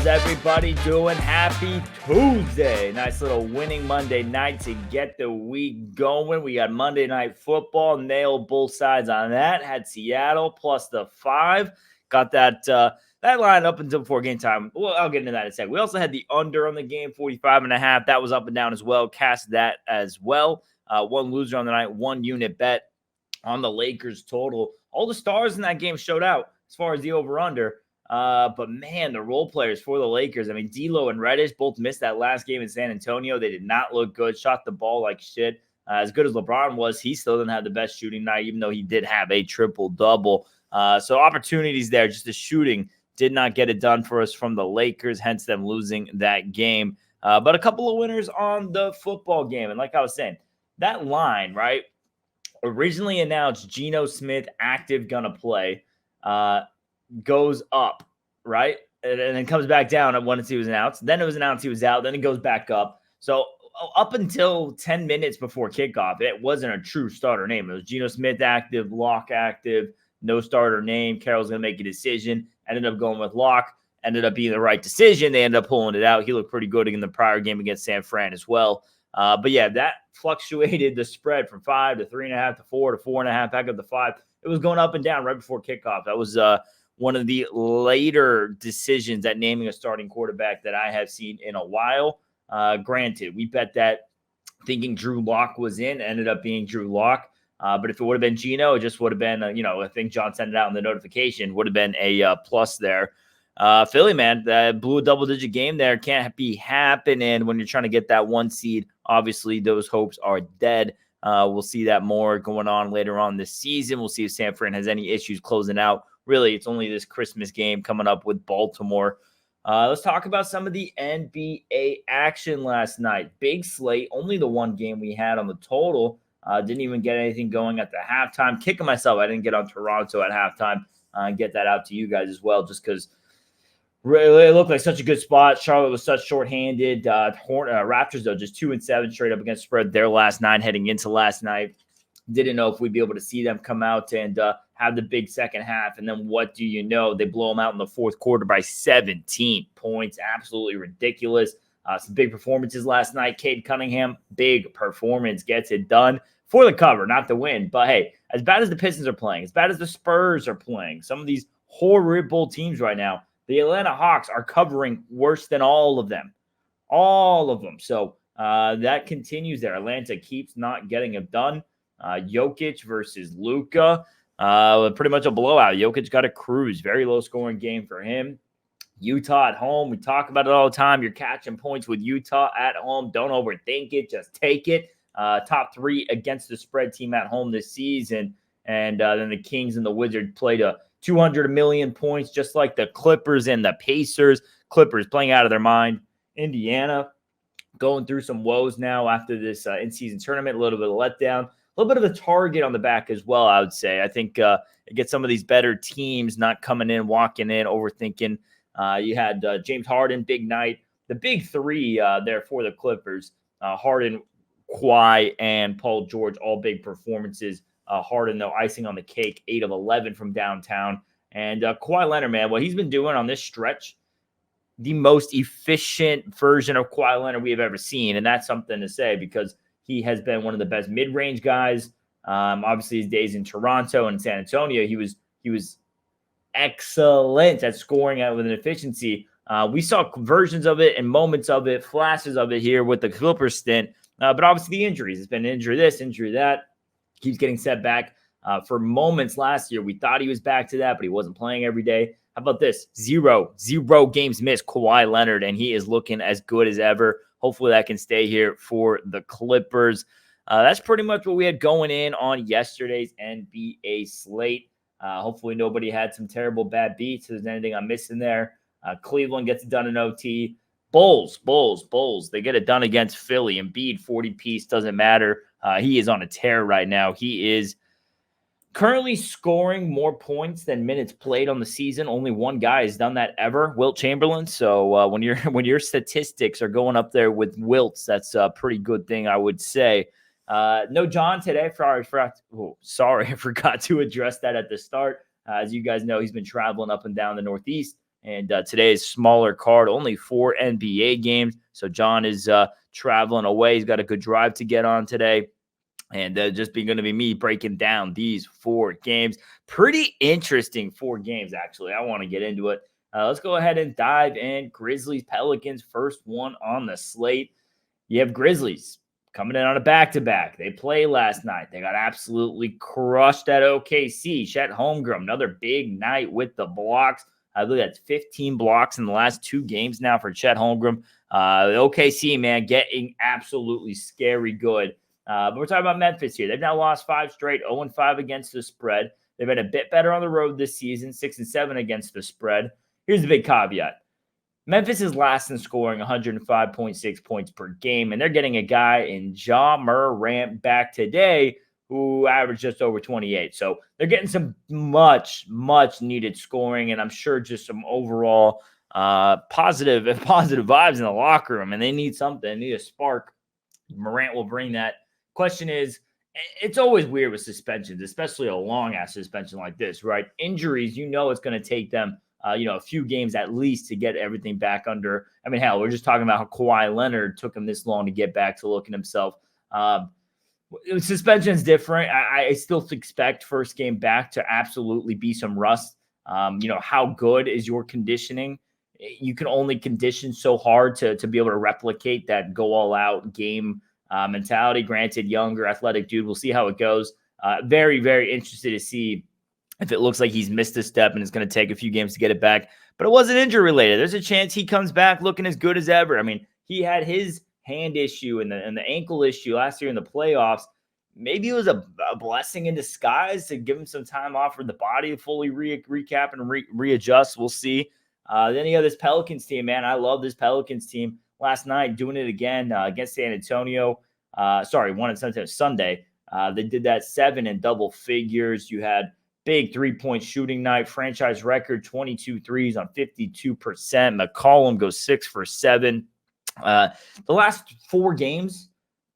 How's everybody doing? Happy Tuesday. Nice little winning Monday night to get the week going. We got Monday Night Football, nailed both sides on that. Had Seattle plus the 5. Got that line up until before game time. Well, I'll get into that in a second. We also had the under on the game, 45.5. That was up and down as well. Cast that as well. One loser on the night, 1 unit bet on the Lakers total. All the stars in that game showed out as far as the over-under. But man, the role players for the Lakers, I mean, D'Lo and Reddish both missed that last game in San Antonio. They did not look good, shot the ball like shit. As good as LeBron was, he still didn't have the best shooting night, even though he did have a triple-double. So opportunities there, just the shooting did not get it done for us from the Lakers, hence them losing that game. But a couple of winners on the football game. And like I was saying, that line, right, originally announced Geno Smith active, gonna play, goes up, right? And then comes back down once he was announced. Then it was announced he was out. Then it goes back up. So up until 10 minutes before kickoff, it wasn't a true starter name. It was Geno Smith active, Locke active, no starter name. Carroll's going to make a decision. Ended up going with Locke. Ended up being the right decision. They ended up pulling it out. He looked pretty good in the prior game against San Fran as well. But yeah, that fluctuated the spread from 5 to 3.5 to 4 to 4.5, back up to 5. It was going up and down right before kickoff. That was one of the later decisions at naming a starting quarterback that I have seen in a while. Granted, we bet that thinking Drew Lock was in, ended up being Drew Lock. But if it would have been Geno, it just would have been, I think John sent it out in the notification, would have been a plus there. Philly, man, blew a double-digit game there. Can't be happening when you're trying to get that 1 seed. Obviously, those hopes are dead. We'll see that more going on later on this season. We'll see if San Fran has any issues closing out. Really, it's only this Christmas game coming up with Baltimore. Let's talk about some of the NBA action last night. Big slate, only the one game we had on the total. Didn't even get anything going at the halftime. Kicking myself, I didn't get on Toronto at halftime and get that out to you guys as well, just because really it looked like such a good spot. Charlotte was such shorthanded. Raptors, though, just 2-7 straight up against spread their last 9 heading into last night. Didn't know if we'd be able to see them come out and have the big second half. And then what do you know? They blow them out in the fourth quarter by 17 points. Absolutely ridiculous. Some big performances last night. Cade Cunningham, big performance, gets it done for the cover, not the win. But hey, as bad as the Pistons are playing, as bad as the Spurs are playing, some of these horrible teams right now, the Atlanta Hawks are covering worse than all of them. All of them. So that continues there. Atlanta keeps not getting it done. Jokic versus Luka, pretty much a blowout. Jokic got a cruise, very low scoring game for him. Utah at home, we talk about it all the time. You're catching points with Utah at home. Don't overthink it, just take it. Top 3 against the spread team at home this season. And then the Kings and the Wizards played a 200 million points, just like the Clippers and the Pacers. Clippers playing out of their mind. Indiana going through some woes now after this in-season tournament, a little bit of letdown. A little bit of a target on the back as well, I would say. I think it gets some of these better teams not coming in, walking in, overthinking. You had James Harden, big night. The big 3 there for the Clippers, Harden, Kawhi, and Paul George, all big performances. Harden, though, icing on the cake, 8 of 11 from downtown. And Kawhi Leonard, man, what he's been doing on this stretch, the most efficient version of Kawhi Leonard we have ever seen. And that's something to say because he has been one of the best mid-range guys. Obviously, his days in Toronto and San Antonio, he was excellent at scoring out with an efficiency. We saw versions of it and moments of it, flashes of it here with the Clippers stint. But obviously, the injuries. It's been injury this, injury that. Keeps getting set back. For moments last year, we thought he was back to that, but he wasn't playing every day. How about this? Zero games missed, Kawhi Leonard, and he is looking as good as ever. Hopefully that can stay here for the Clippers. That's pretty much what we had going in on yesterday's NBA slate. Hopefully nobody had some terrible bad beats. If there's anything I'm missing there. Cleveland gets it done in OT. Bulls. They get it done against Philly. Embiid, 40-piece, doesn't matter. He is on a tear right now. He is currently scoring more points than minutes played on the season. Only one guy has done that ever, Wilt Chamberlain. So when your statistics are going up there with Wilt's, that's a pretty good thing, I would say. No John today. Sorry, I forgot to address that at the start. As you guys know, he's been traveling up and down the Northeast. And today's smaller card, only 4 NBA games. So John is traveling away. He's got a good drive to get on today. And just going to be me breaking down these 4 games. Pretty interesting 4 games, actually. I want to get into it. Let's go ahead and dive in. Grizzlies, Pelicans, first one on the slate. You have Grizzlies coming in on a back-to-back. They played last night. They got absolutely crushed at OKC. Chet Holmgren, another big night with the blocks. I believe that's 15 blocks in the last 2 games now for Chet Holmgren. OKC, man, getting absolutely scary good. But we're talking about Memphis here. They've now lost 5 straight, 0-5 against the spread. They've been a bit better on the road this season, 6-7 against the spread. Here's the big caveat. Memphis is last in scoring, 105.6 points per game, and they're getting a guy in Ja Morant back today who averaged just over 28. So they're getting some much needed scoring, and I'm sure just some overall positive vibes in the locker room, and they need something. They need a spark. Morant will bring that. Question is, it's always weird with suspensions, especially a long-ass suspension like this, right? Injuries, it's going to take them a few games at least to get everything back under. I mean, hell, we're just talking about how Kawhi Leonard took him this long to get back to looking himself. Suspension is different. I still expect first game back to absolutely be some rust. How good is your conditioning? You can only condition so hard to be able to replicate that go all out game mentality. Granted, younger athletic dude. We'll see how it goes. Very, very interested to see if it looks like he's missed a step and it's going to take a few games to get it back. But it wasn't injury related. There's a chance he comes back looking as good as ever. I mean, he had his hand issue and the ankle issue last year in the playoffs. Maybe it was a blessing in disguise to give him some time off for the body to fully recap and readjust. We'll see. Then you have this Pelicans team, man. I love this Pelicans team. Last night, doing it again against San Antonio. Won at Sunday. They did that 7 in double figures. You had big 3-point shooting night, franchise record, 22 threes on 52%. McCollum goes 6 for 7. The last 4 games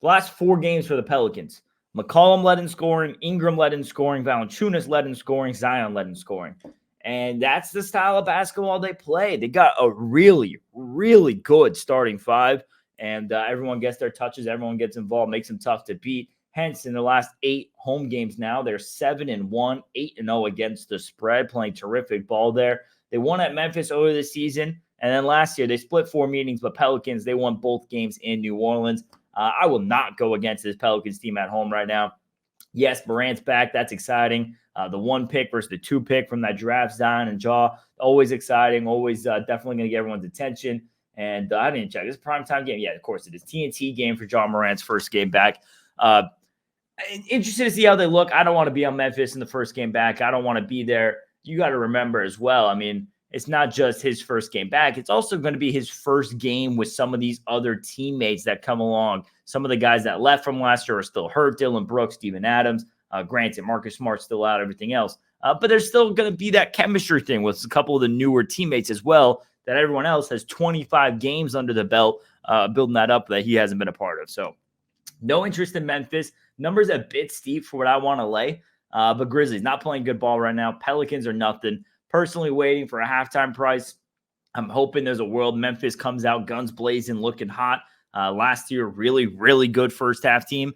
for the Pelicans. McCollum led in scoring, Ingram led in scoring, Valanciunas led in scoring, Zion led in scoring. And that's the style of basketball they play. They got a really, really good starting 5, and everyone gets their touches. Everyone gets involved, makes them tough to beat. Hence, in the last 8 home games now, they're 7-1, 8-0 against the spread, playing terrific ball there. They won at Memphis earlier this season, and then last year they split 4 meetings, but Pelicans, they won both games in New Orleans. I will not go against this Pelicans team at home right now. Yes, Morant's back. That's exciting. The 1 pick versus the 2 pick from that draft, Zion and Ja, always exciting, always definitely going to get everyone's attention. And I didn't check. This is a primetime game. Yeah, of course it is. TNT game for Ja Morant's first game back. Interested to see how they look. I don't want to be on Memphis in the first game back. I don't want to be there. You got to remember as well, I mean, it's not just his first game back. It's also going to be his first game with some of these other teammates that come along. Some of the guys that left from last year are still hurt. Dillon Brooks, Steven Adams. Granted, Marcus Smart's still out, everything else. But there's still going to be that chemistry thing with a couple of the newer teammates as well, that everyone else has 25 games under the belt, building that up that he hasn't been a part of. So no interest in Memphis. Numbers a bit steep for what I want to lay. But Grizzlies not playing good ball right now. Pelicans are nothing. Personally waiting for a halftime price. I'm hoping there's a world Memphis comes out guns blazing, looking hot. Last year, really, really good first half team.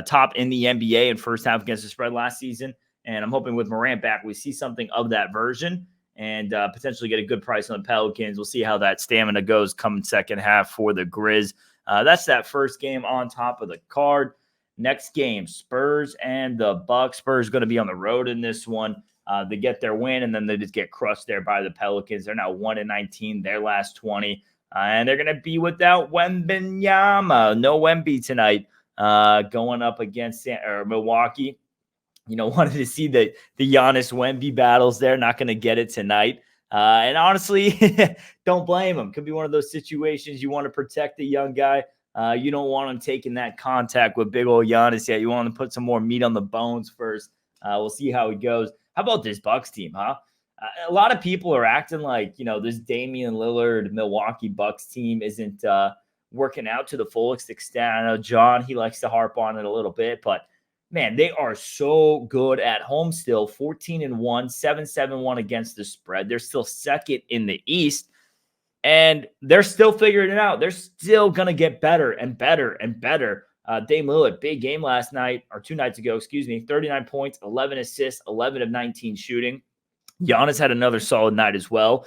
Top in the NBA in first half against the spread last season. And I'm hoping with Morant back, we see something of that version and potentially get a good price on the Pelicans. We'll see how that stamina goes coming second half for the Grizz. That's that first game on top of the card. Next game, Spurs and the Bucks. Spurs going to be on the road in this one. They get their win, and then they just get crushed there by the Pelicans. They're now 1-19, their last 20. And they're going to be without Wembanyama. No Wemby tonight going up against Milwaukee. Wanted to see the Giannis Wemby battles there. Not going to get it tonight. And honestly, don't blame him. Could be one of those situations you want to protect the young guy. You don't want him taking that contact with big old Giannis yet. You want to put some more meat on the bones first. We'll see how it goes. How about this Bucks team, huh? A lot of people are acting like, this Damian Lillard Milwaukee Bucks team isn't working out to the fullest extent. I know John, he likes to harp on it a little bit, but Man, they are so good at home still. 14-1, 7-7-1 against the spread. They're still second in the East, and they're still figuring it out. They're still going to get better and better and better. Dame Lillard, big game last night, or 2 nights ago, 39 points, 11 assists, 11 of 19 shooting. Giannis had another solid night as well.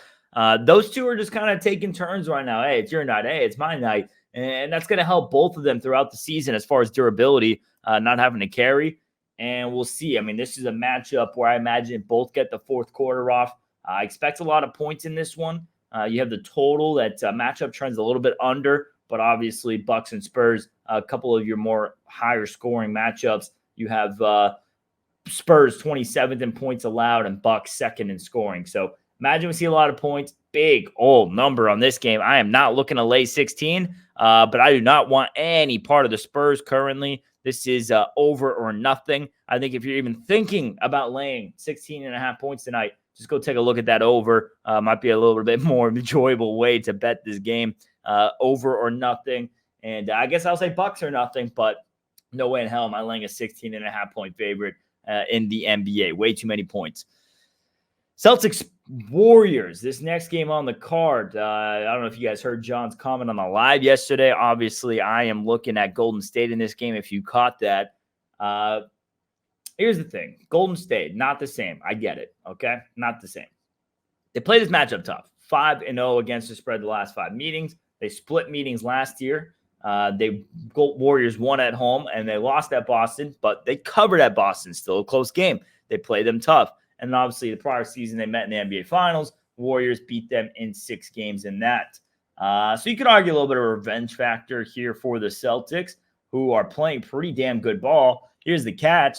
Those two are just kind of taking turns right now. Hey, it's your night. Hey, it's my night. And that's going to help both of them throughout the season as far as durability, not having to carry. And we'll see. I mean, this is a matchup where I imagine both get the fourth quarter off. I expect a lot of points in this one. You have the total that matchup trends a little bit under, but obviously Bucks and Spurs, a couple of your more higher scoring matchups. You have Spurs 27th in points allowed and Bucks second in scoring. So imagine we see a lot of points. Big old number on this game. I am not looking to lay 16, but I do not want any part of the Spurs currently. This is over or nothing. I think if you're even thinking about laying 16.5 points tonight, just go take a look at that over. Might be a little bit more enjoyable way to bet this game. Over or nothing. And I guess I'll say Bucks or nothing, but no way in hell am I laying a 16.5 point favorite in the NBA. Way too many points. Celtics Warriors, this next game on the card. I don't know if you guys heard John's comment on the live yesterday. Obviously, I am looking at Golden State in this game, if you caught that. Here's the thing. Golden State, not the same. I get it, okay? Not the same. They play this matchup tough. 5-0 against the spread the last 5 meetings. They split meetings last year. Warriors won at home, and they lost at Boston, but they covered at Boston. Still a close game. They played them tough. And obviously, the prior season, they met in the NBA Finals. Warriors beat them in 6 games in that. So you could argue a little bit of a revenge factor here for the Celtics, who are playing pretty damn good ball. Here's the catch.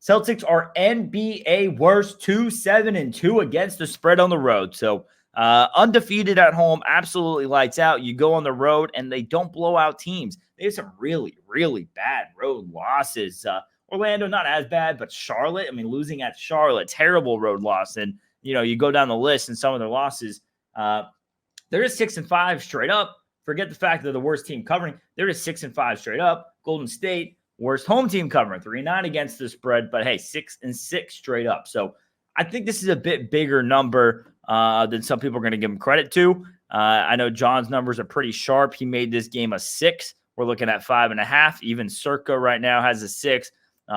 Celtics are NBA worst 2-7-2 against the spread on the road. So undefeated at home, absolutely lights out. You go on the road, and they don't blow out teams. They have some really, really bad road losses. Orlando, not as bad, but Charlotte, I mean, losing at Charlotte, terrible road loss. And, you go down the list and some of their losses, they're just 6-5 straight up. Forget the fact that they're the worst team covering. They're just 6-5 straight up. Golden State, worst home team covering, 3-9 against the spread, but hey, 6-6 straight up. So I think this is a bit bigger number than some people are going to give him credit to. I know John's numbers are pretty sharp. He made this game a 6. We're looking at 5.5. Even Circa right now has a 6.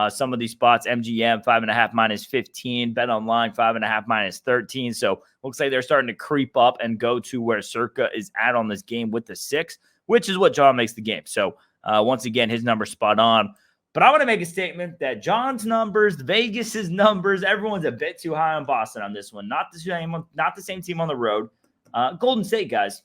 Some of these spots, MGM 5.5 minus 15, Bet Online 5.5 minus 13. So looks like they're starting to creep up and go to where Circa is at on this game with the 6, which is what John makes the game. So once again, his number's spot on. But I want to make a statement that John's numbers, Vegas's numbers, everyone's a bit too high on Boston on this one. Not the same team on the road. Golden State, guys.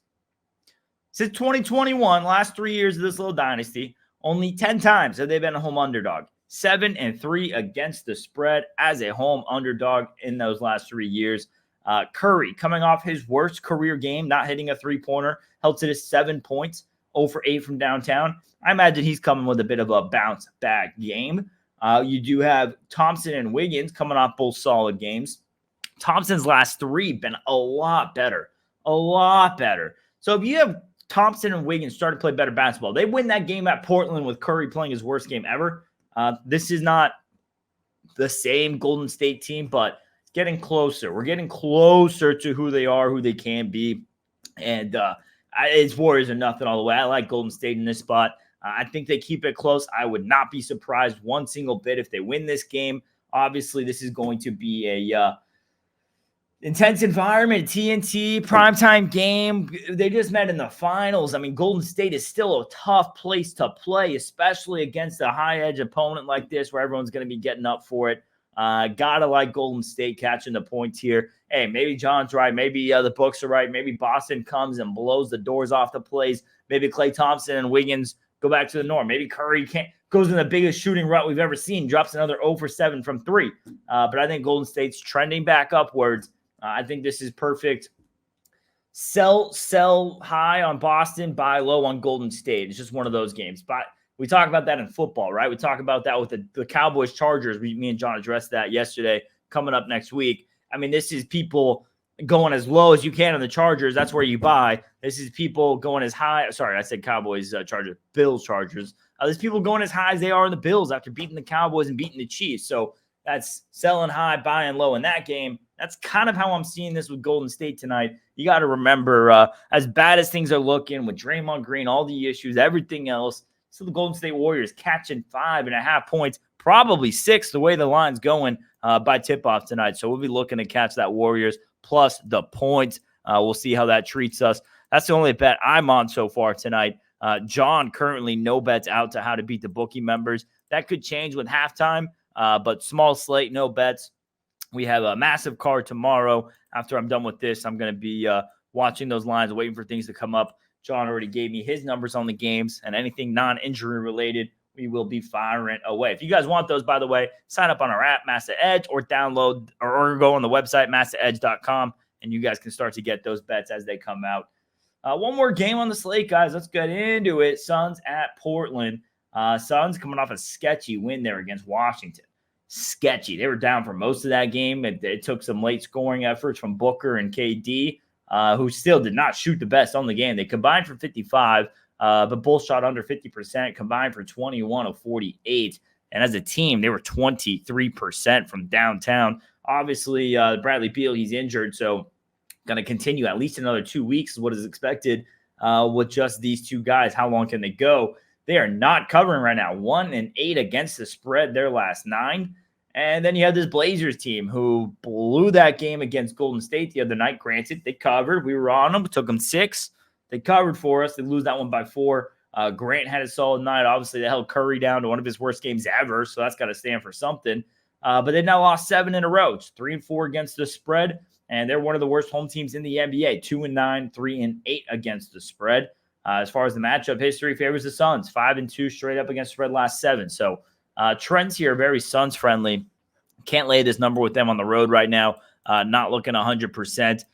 Since 2021, last 3 years of this little dynasty, only 10 times have they been a home underdog. 7-3 against the spread as a home underdog in those last 3 years. Curry, coming off his worst career game, not hitting a three-pointer, held to 7 points, 0 for 8 from downtown. I imagine he's coming with a bit of a bounce back game. You do have Thompson and Wiggins coming off both solid games. Thompson's last 3 been a lot better. So if you have Thompson and Wiggins start to play better basketball, they win that game at Portland with Curry playing his worst game ever. This is not the same Golden State team, but it's getting closer. We're getting closer to who they are, who they can be. And it's Warriors or nothing all the way. I like Golden State in this spot. I think they keep it close. I would not be surprised one single bit if they win this game. Obviously, this is going to be a intense environment, TNT, primetime game. They just met in the finals. I mean, Golden State is still a tough place to play, especially against a high-edge opponent like this where everyone's going to be getting up for it. Gotta like Golden State catching the points here. Hey, maybe John's right. Maybe the books are right. Maybe Boston comes and blows the doors off the plays. Maybe Klay Thompson and Wiggins go back to the norm. Maybe Curry goes in the biggest shooting rut we've ever seen, drops another 0 for 7 from 3. But I think Golden State's trending back upwards. I think this is perfect. Sell high on Boston, buy low on Golden State. It's just one of those games. But we talk about that in football, right? We talk about that with the Cowboys Chargers. Me and John addressed that yesterday. Coming up next week. I mean, this is people going as low as you can on the Chargers. That's where you buy. This is people going as high. Sorry, I said Cowboys Chargers. Bills Chargers. There's people going as high as they are in the Bills after beating the Cowboys and beating the Chiefs. So that's selling high, buying low in that game. That's kind of how I'm seeing this with Golden State tonight. You got to remember, as bad as things are looking with Draymond Green, all the issues, everything else, so the Golden State Warriors catching 5.5 points, probably 6 the way the line's going by tip-off tonight. So we'll be looking to catch that Warriors plus the points. We'll see how that treats us. That's the only bet I'm on so far tonight. John, currently no bets out to how to beat the bookie members. That could change with halftime, but small slate, no bets. We have a massive card tomorrow. After I'm done with this, I'm going to be watching those lines, waiting for things to come up. John already gave me his numbers on the games, and anything non-injury related, we will be firing away. If you guys want those, by the way, sign up on our app, Massive Edge, or download or go on the website, massiveedge.com, and you guys can start to get those bets as they come out. One more game on the slate, guys. Let's get into it. Suns at Portland. Suns coming off a sketchy win there against Washington. Sketchy. They were down for most of that game. It took some late scoring efforts from Booker and KD, who still did not shoot the best on the game. They combined for 55, but both shot under 50%, combined for 21 of 48. And as a team, they were 23% from downtown. Obviously, Bradley Beal, he's injured, so going to continue at least another 2 weeks is what is expected with just these two guys. How long can they go? They are not covering right now. 1-8 against the spread their last 9. And then you have this Blazers team who blew that game against Golden State the other night. Granted, they covered. We were on them. It took them 6. They covered for us. They lose that one by 4. Grant had a solid night. Obviously, they held Curry down to one of his worst games ever, so that's got to stand for something. But they've now lost 7 in a row. It's 3-4 against the spread, and they're one of the worst home teams in the NBA. 2-9, 3-8 against the spread. As far as the matchup history favors the Suns, 5-2 straight up against spread last 7. So trends here are very Suns friendly. Can't lay this number with them on the road right now. Not looking 100%.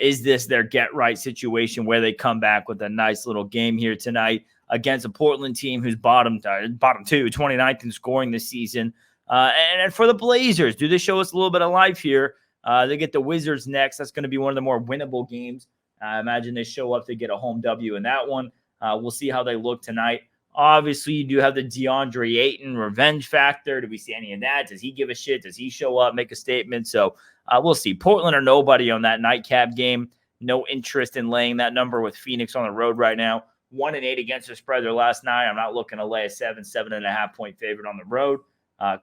Is this their get right situation where they come back with a nice little game here tonight against a Portland team who's bottom 2, 29th in scoring this season? And for the Blazers, do they show us a little bit of life here? They get the Wizards next. That's going to be one of the more winnable games. I imagine they show up to get a home W in that one. We'll see how they look tonight. Obviously, you do have the DeAndre Ayton revenge factor. Do we see any of that? Does he give a shit? Does he show up, make a statement? So we'll see. Portland or nobody on that nightcap game. No interest in laying that number with Phoenix on the road right now. 1-8 against the spread their last 9. I'm not looking to lay a 7.5 point favorite on the road.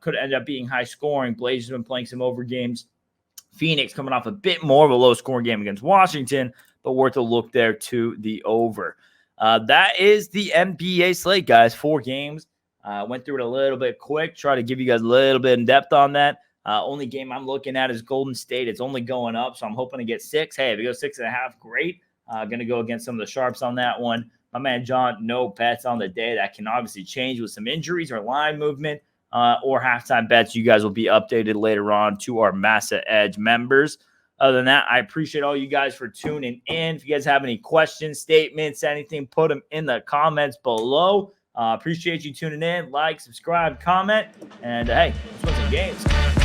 Could end up being high scoring. Blazers have been playing some over games. Phoenix coming off a bit more of a low scoring game against Washington, but worth a look there to the over. That is the NBA slate, guys. 4 games. Went through it a little bit quick. Try to give you guys a little bit in depth on that. Only game I'm looking at is Golden State. It's only going up, so I'm hoping to get 6. Hey, if it goes 6.5, great. Going to go against some of the sharps on that one. My man John, no bets on the day. That can obviously change with some injuries or line movement or halftime bets. You guys will be updated later on to our Massa Edge members. Other than that, I appreciate all you guys for tuning in. If you guys have any questions, statements, anything, put them in the comments below. Appreciate you tuning in. Like, subscribe, comment, and hey, let's win some games.